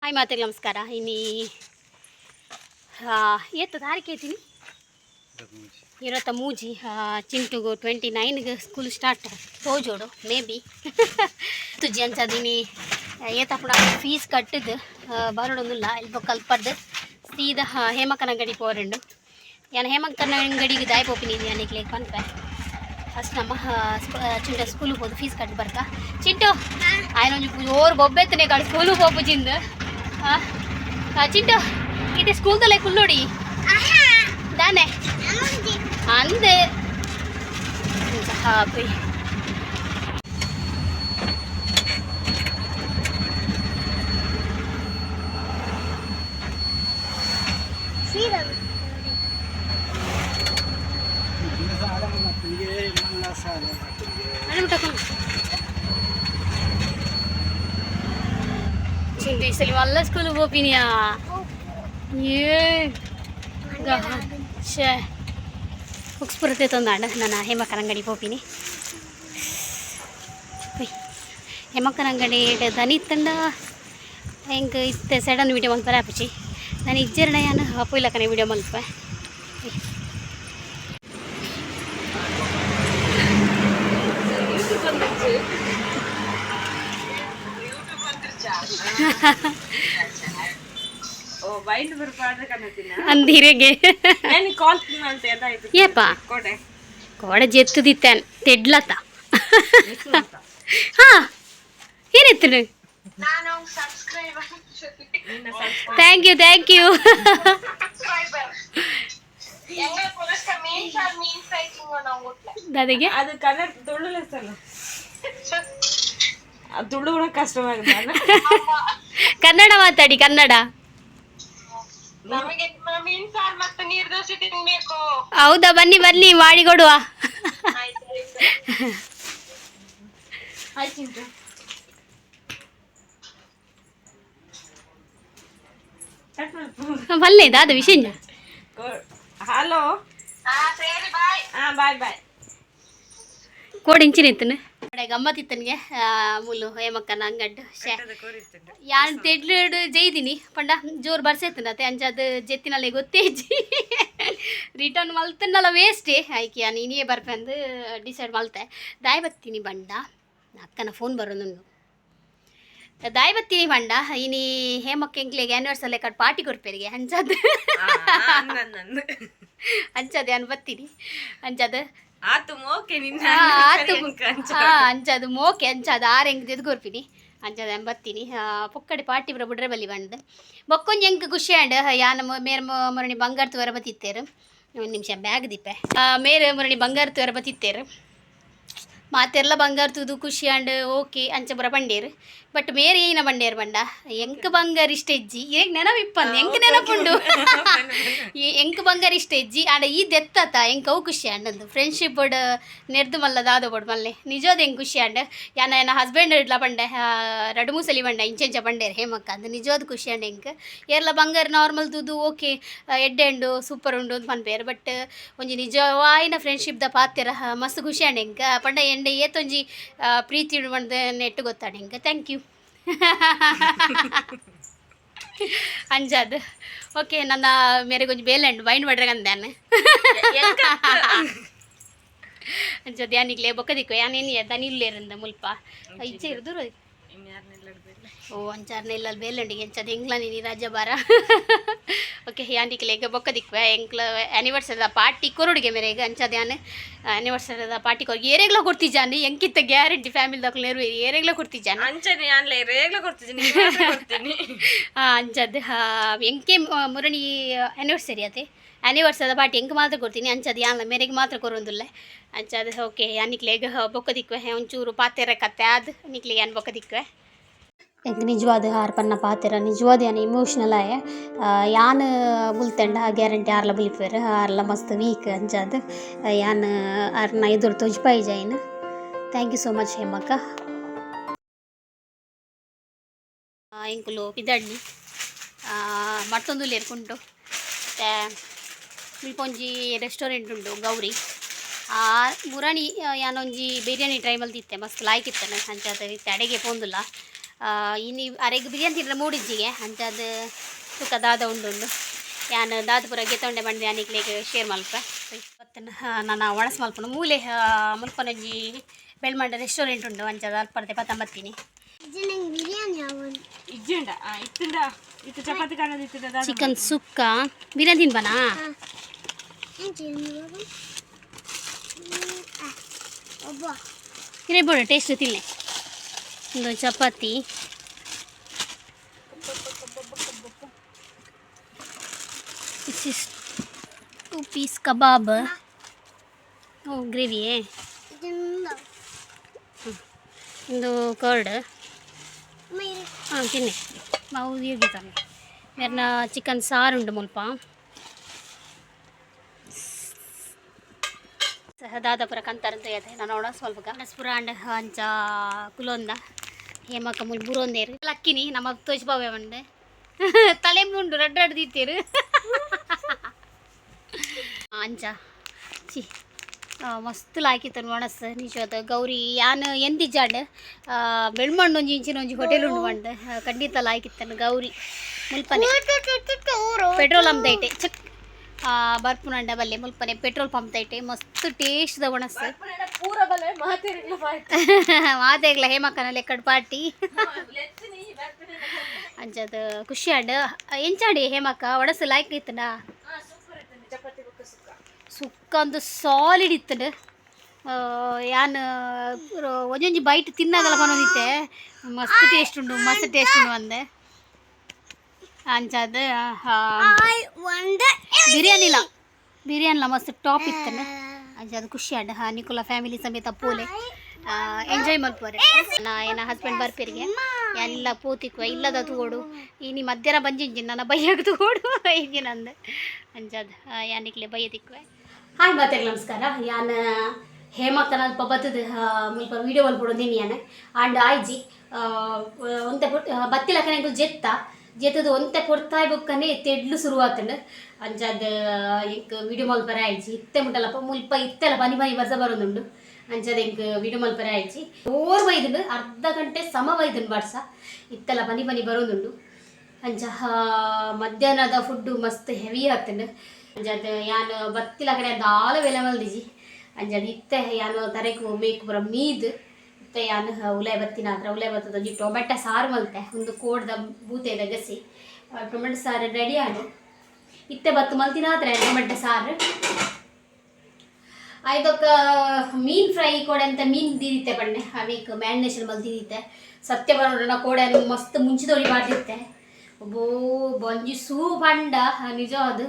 Hi ಮಾತೆಗೆ ನಮಸ್ಕಾರ. ಇನ್ನಿ ಏತ್ತು ತಾರೀಕು ಐತೀನಿ ಇರತ್ತ ಮೂಜಿ ಚಿಂಟುಗು 29ಗೆ ಸ್ಕೂಲ್ ಸ್ಟಾರ್ಟ್ ತೋಜೋಡು ಮೇ ಬಿ ತುಜ್ಜಿ ಅಂಚದಿನಿ ಏತಪ್ಪಡ ಫೀಸ್ ಕಟ್ಟಿದ್ದು ಬರೋಡೊಂದಿಲ್ಲ ಇಲ್ಲಿ ಕಲ್ಪದ್ದು ಸೀದಾ ಹೇಮಕ್ಕನಂಗಡಿ ಪೋರೆಂಡು ಯಾನು ಹೇಮಕ್ಕನಂಗಡಿಗೆ ದಾಯಿ ಪೋಪಿನಿ ಅನಿಕ್ಲೆ ಪನ್ಪೆ ಫಸ್ಟ್ ನಮ್ಮ ಚಿಂಟ ಸ್ಕೂಲಿಗೆ ಹೋದು ಫೀಸ್ ಕಟ್ಟಿ ಬರ್ಕ ಚಿಂಟು ಆಯ್ನೊಂದು ಜೋರು ಬೊಬ್ಬೆತ್ತನೆ ಕಾಳು ಸ್ಕೂಲಿಗೆ ಹೋಗ್ಬುಜಿಂದು ಚಿಂಟು ಇದು ಸ್ಕೂಲ್ದಲ್ಲೇ ಕುಲ್ಲೋಡಿ ದಾನೆ ಅಂದೆ ಹಾಪಿ ಚಿಂಟು ಈ ಸಲ ಮಲ್ಲ ಸ್ಕೂಲಿಗೆ ಹೋಗ್ಬಿನಿಯಾ ಶೇ ಬುಕ್ಸ್ ಬರುತ್ತೆ ತಂದಾಂಡ ನಾನು ಹೇಮಕ್ಕನಂಗಡಿ ಹೋಗ್ತೀನಿ ಹೇಮಕ್ಕನಂಗಡಿ ದನಿ ಇತ್ತಂಡ ಹೆಂಗೆ ಇತ್ತೆ ಸಡನ್ ವೀಡಿಯೋ ಮಲ್ಪರ ಆಪಚಿ ನಾನು ಇಜ್ಜರ್ಣ ಯಾನು ಅಪ್ಪು ಇಲ್ಲಕ್ಕನೆ ವೀಡಿಯೋ ಮಲ್ಪೆ ಅಂದಿರೆಗೆ ಏಪ ಕೋಡೆ ಜೆತ್ತುದಿತ್ತೇನು ತೆಡ್ಲತ್ತ ಹಾಂ ಏನಿತ್ತು ಥ್ಯಾಂಕ್ ಯು దానికి అది కన్నడ ತುಳುಲೆ ಸಲ್ಲ ತುಳು ಕೂಡ ಕಷ್ಟವಾಗುತ್ತೆ ಕನ್ನಡ ಮಾತಾಡಿ ಕನ್ನಡ ನಮಗೆ ಮೀನ್ ಸಾರು ಮತ್ತೆ ನೀರು ದೋಸೆ ತಿನ್ಬೇಕು. ಹೌದಾ ಬನ್ನಿ ಮಾಡಿ ಕೊಡುವ ಬಲ್ಲೇದಾ ಅದು ವಿಷಯ ಹಲೋ ಸರಿ ಬಾಯ್ ಬಾಯ್ ಕೋಡಿ ಇಂಚಿನಿತ್ತನು ಗಮ್ಮತ್ತಿತ್ತನಿಗೆ ಮುಲ್ಲು ಹೇಮಕ್ಕನ ಅಂಗಡ್ಡು ಶೇ ಯಾನ್ ತೆಡ್ಲು ಜೈದಿನಿ ಪಂಡ ಜೋರು ಬರ್ಸೈತನತೆ ಅಂಜದು ಜೆತ್ತಿನಲ್ಲೇ ಗೊತ್ತೇಜಿ ರಿಟರ್ನ್ ಮಲ್ತನಲ್ಲ ವೇಸ್ಟೇ ಆಯ್ಕೆ ನೀನೇ ಬರ್ಪೆ ಅಂದು ಡಿಸೈಡ್ ಮಲ್ತೆ ದಾಯಿ ಬತ್ತೀನಿ ಬಂಡ ಅಕ್ಕನ ಫೋನ್ ಬರೋದು ದಾಯಿ ಬತ್ತೀನಿ ಬಂಡ ಇನಿ ಹೇಮಕ್ಕ ಎಂಕ್ಲೆಗೆ ಆ್ಯನಿವರ್ಸಲ್ಲಿ ಕಟ್ ಪಾರ್ಟಿ ಕೊಡ್ಪೇರಿಗೆ ಅಂಜದು ಅನ್ ಬತ್ತೀನಿ ಅಂಜದು ಆತು ಮೋಕೆ ನಿನ್ನ ಅಂಚದು ಮೋಕೆ ಅಂಚದು ಆರು ಹೆಂಗೆ ತೆಗೆದು ಕೊರ್ಪಿನಿ ಅಂಚದು ಬತ್ತೀನಿ ಪೊಕ್ಕಡೆ ಪಾರ್ಟಿ ಬರ ಬಿಡ್ರೆ ಬಲ್ಲಿ ಬಂದು ಬೊಕ್ಕೊಂದು ಹೆಂಗೆ ಖುಷಿ ಆಂಡ್ ಯಾನ ಮೇರೆ ಮೊರಣಿ ಬಂಗಾರ ತುವರ ಬತ್ತಿತ್ತೇರು ಒಂದು ನಿಮಿಷ ಬ್ಯಾಗ್ ದಿಪ್ಪೆ ಮೇರೆ ಮೊರಣಿ ಬಂಗಾರ ತುವರ ಬತ್ತಿತ್ತೇರು ಮಾತೆಲ್ಲ ಬಂಗಾರ ತುದು ಖುಷಿ ಆಂಡ್ ಓಕೆ ಅಂಚ ಬರ ಬಂಡೇರು ಬಟ್ ಮೇರೆ ಏನ ಬಂಡೇರು ಬಂಡ ಎಂಕ ಬಂಗಾರ ಇಷ್ಟ ಹೆಜ್ಜಿ ಈಗ ನೆನಪಿಪ್ಪಂದು ಹೆಂಗೆ ನೆನಪುಂಡು ಎಂಕ ಬಂಗಾರ ಇಷ್ಟ ಹೆಜ್ಜಿ ಆಡ ಈ ದೆತ್ತತ ಎಂಕ ಅವು ಖುಷಿ ಆಂಡಂದು ಫ್ರೆಂಡ್ಶಿಪ್ ಬೋರ್ಡ್ ನೆರ್ದು ಮಲ್ಲ ದಾದ ಬೋರ್ಡ್ ಮಲ್ಲೆ ನಿಜೋದು ಹೆಂಗೆ ಖುಷಿ ಆಂಡ್ ಯಾನ ಹಸ್ಬೆಂಡ್ ಇಡ್ಲ ಬಂಡೆ ರಡು ಮೂಸಲಿ ಬಂಡ ಇಂಚೆಂಚ ಬಂಡೇರು ಹೇಮಕ್ಕ ಅಂದು ನಿಜೋದು ಖುಷಿ ಆಂಡ್ ಹೆಂಗೆ ಏರ್ಲ ಬಂಗಾರ ನಾರ್ಮಲ್ ತುದು ಓಕೆ ಎಡ್ಡೆಂಡು ಸೂಪರ್ ಉಂಡು ಅಂತ ಪನ್ಪೇರು ಬಟ್ ಒಂಜಿ ನಿಜವಾಯಿನ ಫ್ರೆಂಡ್ಶಿಪ್ ದ ಪಾತೆರ ಮಸ್ತ್ ಖುಷಿ ಆಂಡ್ ಹೆಂಗೆ ಪಂಡ ಎಂಡೆ ಏತೊಂಜಿ ಪ್ರೀತಿ ಬಂದು ನೆಟ್ಟು ಗೊತ್ತಾಡ ಹೆಂಗೆ ಥ್ಯಾಂಕ್ ಯು ಅಂಜದು ಓಕೆ ನನ್ನ ಮೇರೆಗೊಂದು ಬೇಲೆಂಡು ಬೈಂಡ್ ಮಾಡ್ರೆ ಅಂದಾನೆ ಅಂಜದು ಯಾನಿಗ್ಲೇ ಬೊಕ್ಕದಿಕ್ಕು ಯಾನೇನು ದನಿಲ್ಲೇರಂದ ಮುಲ್ಪ ಇಚ್ಛೆ ಇರ್ದು ಓ ಅಂಚಾರ್ನ ಇಲ್ಲಲ್ಲಿ ಬೇಲೆಂಡಿಗೆ ಎಂಚದು ಎಂಗ್ಲ ನೀನು ರಾಜ ಬಾರ ಓಕೆ ಯಾನಿಕ್ಲೆ ಈಗ ಬೊಕ್ಕದಿಕ್ವೆ ಎಂಕ್ಲ ಆ್ಯನಿವರ್ಸರಿದ ಪಾರ್ಟಿ ಕೊರುಡಿಗೆ ಮೇರೆಗೆ ಅಂಚದು ಯಾನು ಆ್ಯನಿವರ್ಸರಿದ ಪಾರ್ಟಿ ಕೊರ್ಗೆ ಏರೆಗ್ಲ ಕೊಡ್ತಿದ್ದಾನೆ ಎಂಕಿತ್ತ ಗ್ಯಾರಂಟಿ ಫ್ಯಾಮಿಲಿ ದಕ್ಲೇರು ಏರೆಗ್ಲ ಕೊಡ್ತಿದ್ದಾನೆ ಅಂಚನೆ ಅನ್ಲೇ ರೇಗ್ಲ ಕೊಡ್ತಿದ್ದೀನಿ ಅಂಚದು ಎಂಕೆ ಮುರಣಿ ಆ್ಯನಿವರ್ಸರಿ ಅದೇ ಆ್ಯನಿವರ್ಸರಿದ ಪಾರ್ಟಿ ಎಂಗೆ ಮಾತ್ರ ಕೊಡ್ತೀನಿ ಅಂಚದು ಯಾನ ಮೇರೆಗೆ ಮಾತ್ರ ಕೊರೊಂದಿಲ್ಲ ಅಂಚದು ಓಕೆ ಯಾನಿಕ್ಲೆ ಈಗ ಬೊಕ್ಕದಿಕ್ವೆ ಒಂಚೂರು ಪಾತೆರ ಕತ್ತೆ ಅದು ನಿಕ್ಲೆ ಯಾನು ಬೊಕ್ಕದಿಕ್ವೆ ಎಂಕ್ ನಿಜವಾದ ಹಾರ ಪನ್ನ ಪಾತೆರ ನಿಜವಾದ ಯಾನು ಇಮೋಷ್ನಲ್ ಆಯ ಯಾನ್ ಬುಲ್ತೆಂಡ ಗ್ಯಾರಂಟಿ ಆರ್ಲ ಬುಲಿಪೇರ್ ಆರ್ಲ ಮಸ್ತ್ ವೀಕ್ ಅಂಚದು ಯಾನ್ ಆರ್ನ ಎದುರು ತೊಜ್ಪಾಯಿ ಜಾಯಿನ ಥ್ಯಾಂಕ್ ಯು ಸೋ ಮಚ್ ಹೇಮಕ್ಕ ಎಂಕುಲು ಪಿದಡ್ನಿ ಮತ್ತೊಂದು ಲೇರ್ಕುಂಟು ಮುಲ್ಪೊಂಜಿ ರೆಸ್ಟೋರೆಂಟ್ ಉಂಟು ಗೌರಿ ಮುರಾಣಿ ಯಾನೊಂಜಿ ಬಿರಿಯಾನಿ ಟ್ರೈ ಮಲ್ದಿತ್ತೆ ಮಸ್ತ್ ಲಾಯ್ಕ್ ಇತ್ತನೆ ಅಂಚ ಅಡೆಗೆ ಪೋಂದುಲ್ಲ ಇನ್ನು ಅರೆಗೆ ಬಿರಿಯಾನಿ ತಿಂದ್ರೆ ಮೂಡಿಜ್ಜಿಗೆ ಅಂಚದು ಸುಖ ದಾದ ಉಂಡು ಯಾನು ದಾದಪುರ ಗೆತ್ತೊಂಡೆ ಬಂದು ಯಾನಿಕ್ಲೆಗೆ ಶೇರ್ ಮಲ್ಪ ಇವತ್ತು ನಾನು ಒಣಸ್ ಮಲ್ಪನು ಮೂಲೆ ಮುಲ್ಪನೊಂಜಿ ಬೆಳ್ಮಂಡ ರೆಸ್ಟೋರೆಂಟ್ ಉಂಡು ಅಂಚದ ಅಲ್ಪರ್ದೆ ಪತ್ತಂಬತ್ತೀನಿ ಇಜ್ಜುಂಡ ಇತ್ತುಂಡ ಇತ್ತು ಚಪಾತಿ ಕಾಣೋದು ಇತ್ತು ಚಿಕನ್ ಸುಕ್ಕ ಬಿರಿಯಾನಿ ತಿನ್ಬನಾ ಇರಬೋಡು ಟೇಸ್ಟ್ ತಿನ್ನೆ ಒಂದು ಚಪಾತಿ ದಿಸ್ ಇಸ್ 2 ಪೀಸ್ ಕಬಾಬ್ ಓ ಗ್ರೇವಿಯೇ ಒಂದು ಕರ್ಡ್ ಹಾಂ ತಿನ್ನೆ ನಾವು ಇರ್ಗಿತಾನೆ ಮೇರ್ನ ಚಿಕನ್ ಸಾರು ಉಂಡು ಮುಲ್ಪ ದಾದಾಪುರ ಕಂತಾರಂತ ಹೇಳ್ತೆ ನಾನು ನೋಡ ಸ್ವಲ್ಪ ನಸ್ಪುರ ಅಂಡ ಅಂಚ ಕುಲೊಂದ ಹೇಮಕ್ಕ ಮುಲ್ ಬುರೊಂದೇರು ಲಕ್ಕಿನಿ ನಮ್ಮ ತೋಚ್ಬಾವೆ ಬಂಡೆ ತಲೆ ಮುಂಡು ರಡ್ಡು ದಿತ್ತೇರು ಅಂಚ ಚಿ ಮಸ್ತ್ ಲಾಯ್ಕಿತ್ತು ಒಣಸ್ ನಿಜವಾದ ಗೌರಿ ಯಾನು ಎಂದಿಜ್ಜಾಂಡ್ ಬೆಳ್ಮಣ್ಣು ಒಂಜಿ ಇಂಚಿನ ಒಂಜಿ ಹೋಟೆಲ್ ಉಂಡು ಮಂಡ್ ಖಂಡಿತ ಲಾಯ್ಕಿತ್ತನು ಗೌರಿ ಮುಲ್ಪನೆ ಪೆಟ್ರೋಲ್ ಪಂಪ್ ದೈಟೆ ಚಕ್ ಬರ್ಪುನಂಡ ಬಲ್ಲೆ ಮುಲ್ಪನೆ ಪೆಟ್ರೋಲ್ ಪಂಪ್ ದೈಟೆ ಮಸ್ತ್ ಟೇಸ್ಟ್ ದ ಒಣಸ್ ಮಾತೆಗ್ಲ ಹೇಮಕ್ಕನಲ್ಲಿ ಎಕ್ಕಡ್ ಪಾರ್ಟಿ ಅಂಚದ ಖುಷಿ ಆಂಡ್ ಎಂಚಾಡಿ ಹೇಮಕ್ಕ ಒಣಸ್ ಲಾಯ್ಕ್ ಇತ್ತನ ಸುಕ್ಕ ಒಂದು ಸಾಲಿಡ್ ಇತ್ತಂಡು ಯಾನು ಒಂಜೊಂಜಿ ಬೈಟ್ ತಿನ್ನಾಗಲ್ಲ ಬಂದಿತ್ತೆ ಮಸ್ತ್ ಟೇಸ್ಟ್ ಉಂಡು ಅಂದೆ ಅಂಚದ ಬಿರಿಯಾನಿಲ ಮಸ್ತ್ ಟಾಪ್ ಇತ್ತಂಡು ಅಂಚದ ಖುಷಿ ಆಂಡ್ ನಿಕುಲ ಫ್ಯಾಮಿಲಿ ಸಮೇತ ಪೋಲೆ ಎಂಜಾಯ್ ಮಲ್ಪುವರೆ ಏನ ಹಸ್ಬೆಂಡ್ ಬರ್ಪೇರಿಗೆ ಎಲ್ಲ ಪೋತಿಕ್ವ ಇಲ್ಲದ ತಗೋಡು ಇನಿ ಮಧ್ಯಾಹ್ನ ಬಂಜಿಂಜಿ ನನ್ನ ಬೈಯಾಗ ತಗೋಡು ಈಗಿನಂದು ಅಂಚದ ಯಾನಿಕ್ಲೆ ಬೈಯ ತಿಕ್ವೆ ಹಾಯ್ ಮಾತೆಗೆ ನಮಸ್ಕಾರ ಯಾನ ಹೇಮಕ್ಕನ ಅಲ್ಪ ಬತ್ತದ ಮುಲ್ಪ ವೀಡಿಯೋ ಮಲ್ಪೊಡೋದಿನಿ ಯಾನ ಆಂಡ್ ಆಯ್ಜಿ ಒಂತೆ ಬತ್ತಿಲಕ್ಕನೆ ಜೆತ್ತದು ಒಂತೆ ಪೊರ್ತಾಯ್ ಬುಕ್ಕನೆ ತೆಡ್ಲು ಶುರುವಾತಂಡು ಅಂಚದ ಇಂಕ್ ವೀಡಿಯೋ ಮಲ್ಪರೆ ಆಯ್ಜಿ ಇತ್ತೆ ಮುಟ್ಟಲ್ಲಪ್ಪ ಮುಲ್ಪ ಇತ್ತೆಲ್ಲ ಬನಿ ಬರ್ಸ ಬರೋದುಂಡು ಅಂಚದ ಇಂಕ್ ವೀಡಿಯೋ ಮಲ್ಪರೆ ಆಯ್ಜಿ ಓರ್ ಬೈದುಂಡು ಅರ್ಧ ಗಂಟೆ ಸಮ ಬೈದುಂಡು ಬಾಡ್ಸ ಇತ್ತೆಲ್ಲ ಬನಿ ಬರೋದುಂಡು ಅಂಚ ಮಧ್ಯಾಹ್ನದ ಫುಡ್ಡು ಮಸ್ತ್ ಹೆವಿ ಆಗ್ತಂಡು ಅಂಜದ ಯಾನು ಬತ್ತಿಲ ಕಡೆ ದಾಲ ವೆಲೆ ಮಲ್ದಿಜಿ ಅಂಜದ ಇತ್ತೆ ಯಾನು ತರೆಕು ಮೇಕು ಪುರ ಮೀದು ಇತ್ತೆ ಯಾನು ಉಲೆ ಬತ್ತಿನ ಹತ್ರ ಉಲೆ ಬತ್ತದ ಒಂಜಿ ಟೊಮೆಟೊ ಸಾರು ಮಲ್ತೆ ಒಂದು ಕೋಡ್ದ ಬೂತೆದ ಗಸಿ ಟೊಮೆಟೊ ಸಾರು ರೆಡಿ ಆಡು ಇತ್ತೆ ಬತ್ತು ಮಲ್ತಿನ ಹತ್ರ ಟೊಮೆಟೊ ಸಾರು ಆಯ್ದೊಕ್ಕ ಮೀನು ಫ್ರೈ ಕೋಡೆ ಅಂತ ಮೀನು ದೀದಿತ್ತೆ ಪಣ್ಣೆ ಅವೀಕ್ ಮ್ಯಾರಿನೇಷನ್ ಮಲ್ತಿದ್ದಿತ್ತೆ ಸತ್ಯ ಬರೋಣ ಕೋಡೆ ಮಸ್ತ್ ಮುಂಚಿದೊಳಿ ಮಾಡ್ದಿತ್ತೆ ಒಬ್ಬೋ ಬಂಜಿ ಸೂಪ್ ಅಂಡ ನಿಜ ಅದು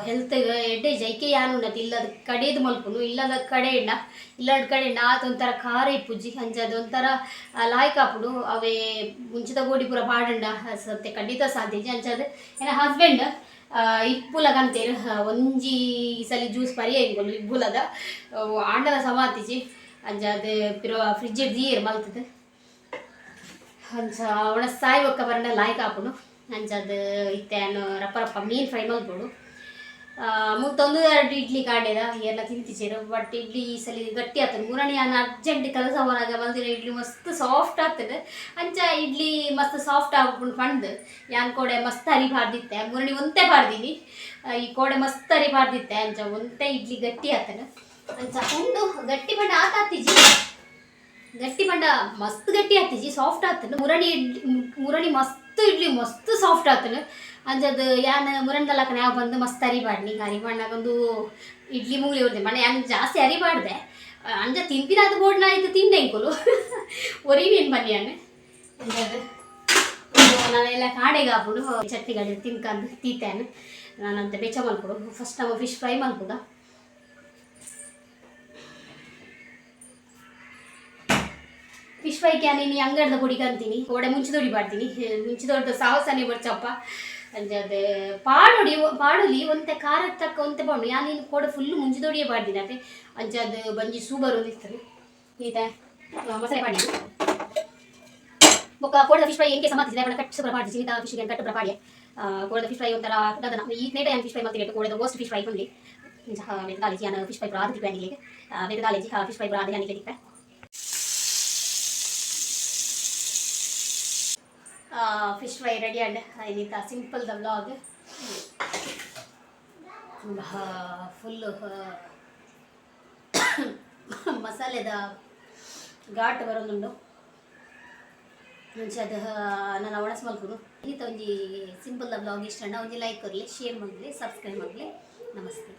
ಹೆಲ್ತ್ಗೆ ಎಡ್ಡೆ ಜೈಕೆ ಯಾನು ಉಂಡತಿ ಇಲ್ಲದ ಕಡೆದು ಮಲ್ಪುನು ಇಲ್ಲದ ಕಡೆಯಿಂದ ಆತೊಂಥರ ಖಾರ ಇಪ್ಪುಜಿ ಅಂಚದ ಒಂಥರ ಲಾಯ್ಕಾಪುಡು ಅವೇ ಮುಂಚಿದ ಗೋಡಿ ಪೂರ ಪಾಡಂಡ ಸತ್ಯ ಖಂಡಿತ ಸಾಧ್ಯಜಿ ಅಂಚದ ಏನ ಹಸ್ಬೆಂಡ್ ಇಪ್ಪುಲ ಕಂತೇರು ಒಂಜಿ ಸಲಿ ಜ್ಯೂಸ್ ಪರಿಯ ಇಂಕೊಲು ಇಬ್ಬುಲದ ಆಂಡಲ ಸಮಾತಿಜಿ ಅಂಚದ ಪಿರೋ ಫ್ರಿಡ್ಜ್ ದೀರ್ ಮಲ್ತದ ಅಂಚ ಅವಳ ಸಾಯಿ ಒಕ್ಕ ಬರಂಡ ಲಾಯ್ಕ್ ಹಾಪುಡು ಅಂಚದ ಇತ್ತೇನು ರಪ್ಪ ಮೀನು ಫ್ರೈ ಮಲ್ಪುಡು ಮುತ್ತೊಂದು 2 ಇಡ್ಲಿ ಕಾಂಡೆದ ಎಲ್ಲ ತಿಂತಿಚೇರು ಬಟ್ ಇಡ್ಲಿ ಈ ಸಲ ಗಟ್ಟಿ ಆಗ್ತದೆ ಮೂರನೇ ನಾನು ಅರ್ಜೆಂಟ್ ಕೆಲಸ ಹೊರಗೆ ಬಂದಿರೋ ಇಡ್ಲಿ ಮಸ್ತ್ ಸಾಫ್ಟ್ ಆಗ್ತದೆ ಅಂಚ ಇಡ್ಲಿ ಮಸ್ತ್ ಸಾಫ್ಟ್ ಆಗ್ಬಿಟ್ಟು ಪಂಡು ಯಾನ್ ಕೋಡೆ ಮಸ್ತ್ ಹರಿಬಾರ್ದಿತ್ತೆ ಮೂರನೇ ಒಂತೆ ಬಾರ್ದೀನಿ ಈ ಕೋಡೆ ಮಸ್ತ್ ಹರಿಬಾರ್ದಿತ್ತೆ ಅಂಚ ಒಂತೆ ಇಡ್ಲಿ ಗಟ್ಟಿ ಆಗ್ತದೆ ಅಂಚ ಉಂಡು ಗಟ್ಟಿ ಪಂಡ ಆತಾತಿಜಿ ಗಟ್ಟಿ ಪಂಡ ಮಸ್ತ್ ಗಟ್ಟಿ ಆಗ್ತಿಜಿ ಸಾಫ್ಟ್ ಆಗ್ತದೆ ಮುರಣಿ ಮಸ್ತ್ ಇಡ್ಲಿ ಮಸ್ತ್ ಸಾಫ್ಟ್ ಆಗ್ತದೆ ಅಂಚದು ಯಾನ್ ಮುರಂದಲಕ್ಕನ ಯಾವ ಬಂದು ಮಸ್ತ್ ಹರಿಬಾಡ್ನಿ ಹರಿಬಾಡ್ನಾಗೊಂದು ಇಡ್ಲಿ ಮೂಲಿ ಹೊಡ್ದೆ ಮನೆ ಯಾನ್ ಜಾಸ್ತಿ ಹರಿಬಾರ್ದೆ ಅಂಚ ತಿಂಪಿನ ಅದು ಬೋಡ್ನ ಆಯ್ತು ತಿಂದೆ ಇಂಕೊಲು ಒರಿನೇನು ಬನ್ನಿ ಯಾನು ಅಂಚದು ನಾನೆಲ್ಲ ಕಾಡೆಗೆ ಹಾಕ್ಬಿಡು ಚಟ್ನಿ ಗಾಡಿ ತಿನ್ಕಂದು ತೀತೇನು ನಾನಂತ ಬೆಚ್ಚ ಮಲ್ಕೊಡು ಫಸ್ಟ್ ನಮ್ಮ ಫಿಶ್ ಫ್ರೈ ಮಲ್ಪುದ ಫಿಶ್ ಫ್ರೈಗೆ ನೀನು ಅಂಗಡಿದ ಪುಡಿ ಕಂತೀನಿ ಕೋಡೆ ಮುಂಚಿದೊಡಿ ಬಾಡ್ತೀನಿ ಮುಂಚಿದೊಡ್ಡ ಸಾವಸನೆ ಬರ್ಚಪ್ಪ ಅಂಜದ ಪಾಡುಲಿ ಒಂತೆ ಖಾರಕ್ಕೆ ತಕ್ಕ ಒಂತೆ ಬಾಡು ಯಾನು ನೀನು ಕೋಡೆ ಫುಲ್ಲು ಮುಂಚಿದೊಡಿಯೇ ಬಾಡ್ತೀನಿ ಅದೇ ಅಂಜದ ಬಂಜಿ ಸೂಬರ್ ಒಂದಿರ್ತಾರೆ ಈತ ಮಸಾಲೆ ಪಾಡಿ ಬೊಕ್ಕ ಕೋಡದ ಫಿಶ್ ಫ್ರೈ ಎಂಕೆ ಸಮಾತಿಸಿದೆ ಅವಳ ಕಟ್ಟು ಸುಬ್ರ ಮಾಡ್ತೀನಿ ಈತ ಫಿಶ್ಗೆ ಕಟ್ಟು ಪ್ರಪಾಡಿಯ ಕೋಡದ ಫಿಶ್ ಫ್ರೈ ಒಂಥರ ಅದನ್ನ ಈ ನೇಟ ಏನು ಫಿಶ್ ಫ್ರೈ ಮಾಡ್ತೀನಿ ಕೋಡದ ಗೋಸ್ಟ್ ಫಿಶ್ ಫ್ರೈ ಬಂದು ವೆತಗಾಲೇಜಿ ನಾನು ಫಿಶ್ ಫ್ರೈ ಪ್ರಾದ ತಿಕ್ಕಾನಿಗೆ ವೆತಗಾಲೇಜಿ ಫಿಶ್ ಫ್ರೈ ಪ್ರಾದ ಯಾನಿಗೆ ತಿಕ್ಕ ಫಿಶ್ ಫ್ರೈ ರೆಡಿ ಅಂಡ್ ಇನ್ನಿತ ಸಿಂಪಲ್ ದ ವ್ಲಾಗ್ ಫುಲ್ಲು ಮಸಾಲೆದ ಘಾಟ್ ಬರೋದುಂಡು ಮುಂಚೆ ಅದು ನಾನು ಒಣಸ್ ಮಲ್ಕೊಂಡು ಇನ್ನಿತ ಒಂಜಿ ಸಿಂಪಲ್ ದ ಬ್ಲಾಗ್ ಇಷ್ಟ ಒಂಜಿ ಲೈಕ್ ಕೊರಲಿ ಶೇರ್ ಮಾಡಲಿ ಸಬ್ಸ್ಕ್ರೈಬ್ ಮಾಡಲಿ ನಮಸ್ತೆ.